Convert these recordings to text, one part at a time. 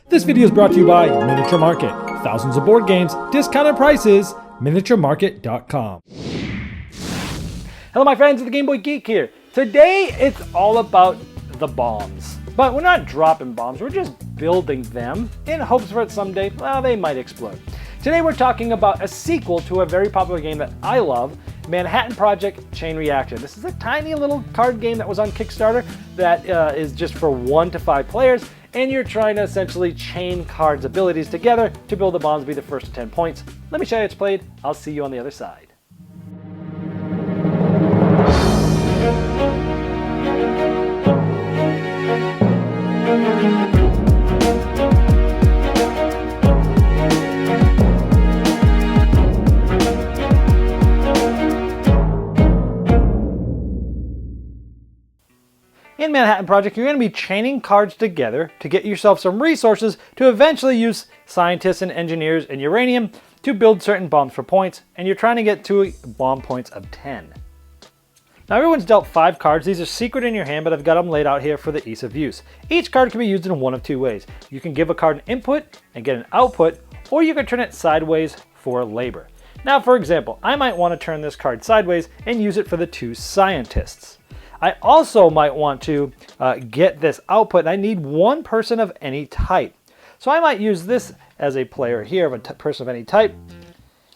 This video is brought to you by Miniature Market. Thousands of board games, discounted prices, miniaturemarket.com. Hello my friends, it's the Game Boy Geek here. Today it's all about the bombs. But we're not dropping bombs, we're just building them in hopes for it someday, well, they might explode. Today we're talking about a sequel to a very popular game that I love, Manhattan Project Chain Reaction. This is a tiny little card game that was on Kickstarter that is just for 1 to 5 players, and you're trying to essentially chain cards' abilities together to build the bombs to be the first to 10 points. Let me show you how it's played. I'll see you on the other side. In Manhattan Project, you're going to be chaining cards together to get yourself some resources to eventually use scientists and engineers and uranium to build certain bombs for points, and you're trying to get to bomb points of 10. Now everyone's dealt 5 cards. These are secret in your hand, but I've got them laid out here for the ease of use. Each card can be used in one of 2 ways. You can give a card an input and get an output, or you can turn it sideways for labor. Now for example, I might want to turn this card sideways and use it for the 2 scientists. I also might want to get this output, and I need 1 person of any type. So I might use this as a player here of a person of any type,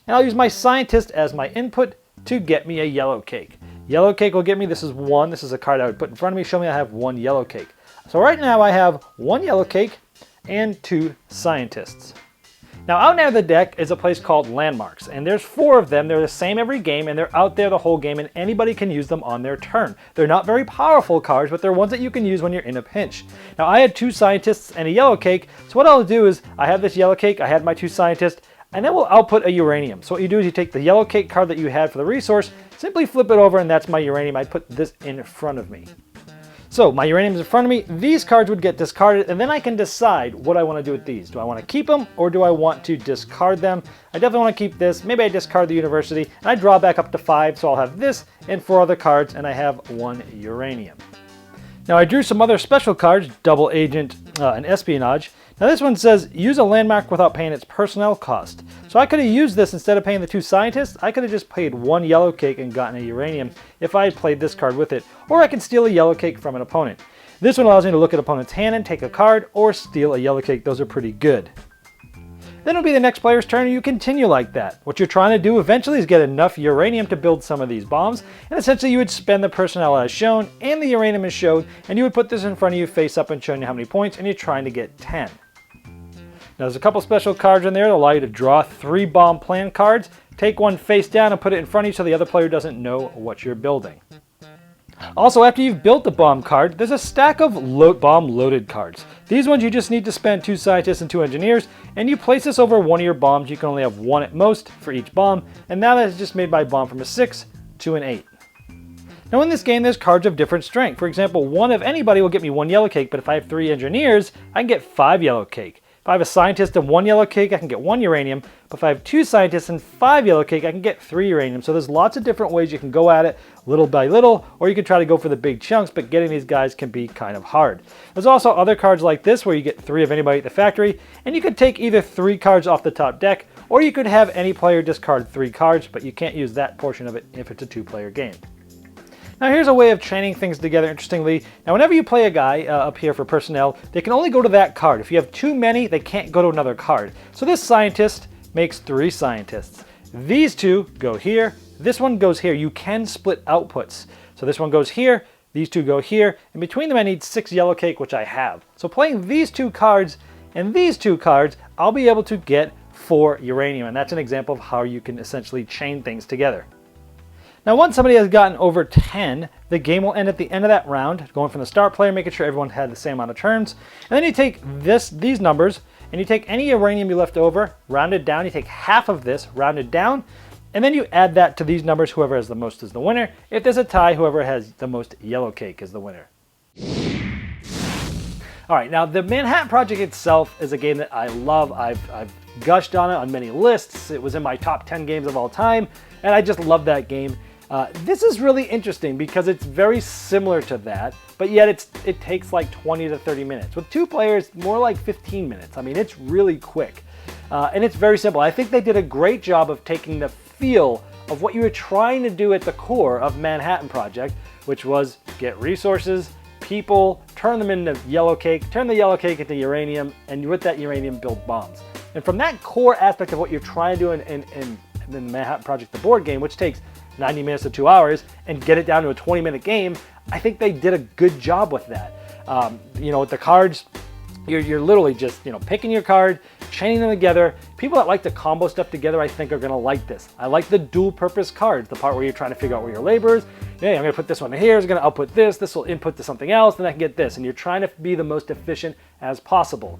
and I'll use my scientist as my input to get me a yellow cake. Yellow cake will get me, this is 1, this is a card I would put in front of me, show me I have 1 yellow cake. So right now I have 1 yellow cake and 2 scientists. Now out near the deck is a place called landmarks, and there's 4 of them. They're the same every game, and they're out there the whole game, and anybody can use them on their turn. They're not very powerful cards, but they're ones that you can use when you're in a pinch. Now I had 2 scientists and a yellow cake, so what I'll do is I have this yellow cake, I had my 2 scientists, and then we'll output a uranium. So what you do is you take the yellow cake card that you had for the resource, simply flip it over, and that's my uranium. I put this in front of me. So my uranium is in front of me, these cards would get discarded, and then I can decide what I want to do with these. Do I want to keep them, or do I want to discard them? I definitely want to keep this. Maybe I discard the university, and I draw back up to 5, so I'll have this and 4 other cards, and I have 1 uranium. Now I drew some other special cards, Double Agent and Espionage. Now this one says, use a landmark without paying its personnel cost. So I could have used this instead of paying the 2 scientists. I could have just paid 1 yellow cake and gotten a uranium if I had played this card with it. Or I can steal a yellow cake from an opponent. This one allows me to look at opponent's hand and take a card, or steal a yellow cake. Those are pretty good. Then it'll be the next player's turn, and you continue like that. What you're trying to do eventually is get enough uranium to build some of these bombs, and essentially you would spend the personnel as shown, and the uranium is shown, and you would put this in front of you face up and showing you how many points, and you're trying to get 10. Now there's a couple special cards in there that allow you to draw 3 bomb plan cards, take one face down and put it in front of you so the other player doesn't know what you're building. Also, after you've built the bomb card, there's a stack of bomb loaded cards. These ones you just need to spend 2 scientists and 2 engineers, and you place this over one of your bombs. You can only have 1 at most for each bomb, and now that is just made my bomb from a 6 to an 8. Now in this game there's cards of different strength. For example, 1 of anybody will get me 1 yellow cake, but if I have 3 engineers, I can get 5 yellow cake. If I have a scientist and 1 yellow cake, I can get 1 uranium. But if I have 2 scientists and 5 yellow cake, I can get 3 uranium. So there's lots of different ways you can go at it, little by little, or you can try to go for the big chunks, but getting these guys can be kind of hard. There's also other cards like this where you get 3 of anybody at the factory, and you could take either 3 cards off the top deck, or you could have any player discard 3 cards, but you can't use that portion of it if it's a 2-player game. Now here's a way of chaining things together interestingly. Now whenever you play a guy up here for personnel, they can only go to that card. If you have too many, they can't go to another card. So this scientist makes 3 scientists. These 2 go here, this one goes here. You can split outputs. So this one goes here, these 2 go here, and between them I need 6 yellow cake, which I have. So playing these 2 cards and these 2 cards, I'll be able to get 4 uranium, and that's an example of how you can essentially chain things together. Now once somebody has gotten over 10, the game will end at the end of that round, going from the start player, making sure everyone had the same amount of turns. And then you take these numbers, and you take any uranium you left over, round it down, you take half of this, round it down, and then you add that to these numbers. Whoever has the most is the winner. If there's a tie, whoever has the most yellow cake is the winner. Alright, now the Manhattan Project itself is a game that I love. I've gushed on it on many lists. It was in my top 10 games of all time, and I just love that game. This is really interesting because it's very similar to that, but yet it takes like 20 to 30 minutes. With 2 players, more like 15 minutes. I mean, it's really quick. And it's very simple. I think they did a great job of taking the feel of what you were trying to do at the core of Manhattan Project, which was get resources, people, turn them into yellowcake, turn the yellowcake into uranium, and with that uranium build bombs. And from that core aspect of what you're trying to do in the Manhattan Project, the board game, which takes 90 minutes to 2 hours, and get it down to a 20-minute game, I think they did a good job with that. With the cards, you're literally just picking your card, chaining them together. People that like to combo stuff together, I think, are going to like this. I like the dual purpose cards, the part where you're trying to figure out where your labor is. Hey, I'm going to put this one here, it's going to output this will input to something else, then I can get this. And you're trying to be the most efficient as possible.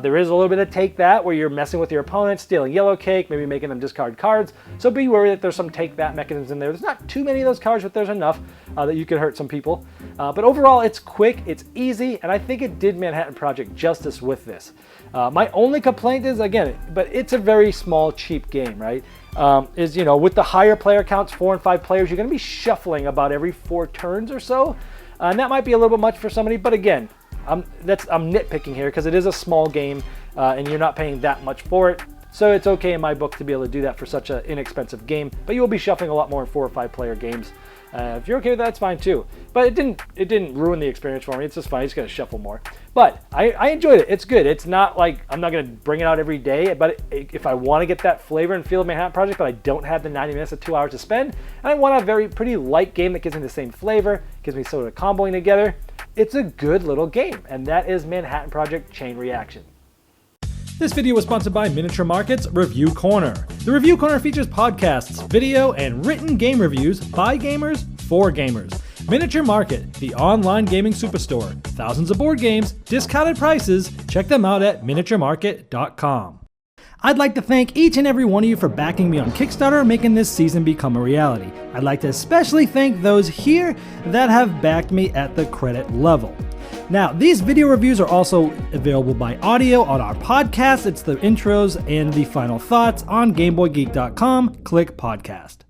There is a little bit of take that where you're messing with your opponent, stealing yellowcake, maybe making them discard cards. So be worried that there's some take that mechanisms in there. There's not too many of those cards, but there's enough that you can hurt some people. But overall, it's quick, it's easy, and I think it did Manhattan Project justice with this. My only complaint is, again, but it's a very small, cheap game, right? With the higher player counts, 4 and 5 players, you're going to be shuffling about every 4 turns or so. And that might be a little bit much for somebody, but again, I'm nitpicking here because it is a small game and you're not paying that much for it. So it's okay in my book to be able to do that for such an inexpensive game, but you will be shuffling a lot more in 4 or 5 player games. If you're okay with that, that's fine too. But it didn't ruin the experience for me. It's just fine. You just got to shuffle more. But I enjoyed it. It's good. It's not like I'm not going to bring it out every day, but if I want to get that flavor and feel of Manhattan Project, but I don't have the 90 minutes or 2 hours to spend, and I want a pretty light game that gives me the same flavor, gives me sort of comboing together, it's a good little game. And that is Manhattan Project Chain Reaction. This video was sponsored by Miniature Market's Review Corner. The Review Corner features podcasts, video, and written game reviews by gamers for gamers. Miniature Market, the online gaming superstore. Thousands of board games, discounted prices. Check them out at miniaturemarket.com. I'd like to thank each and every one of you for backing me on Kickstarter and making this season become a reality. I'd like to especially thank those here that have backed me at the credit level. Now, these video reviews are also available by audio on our podcast. It's the intros and the final thoughts on GameBoyGeek.com. Click podcast.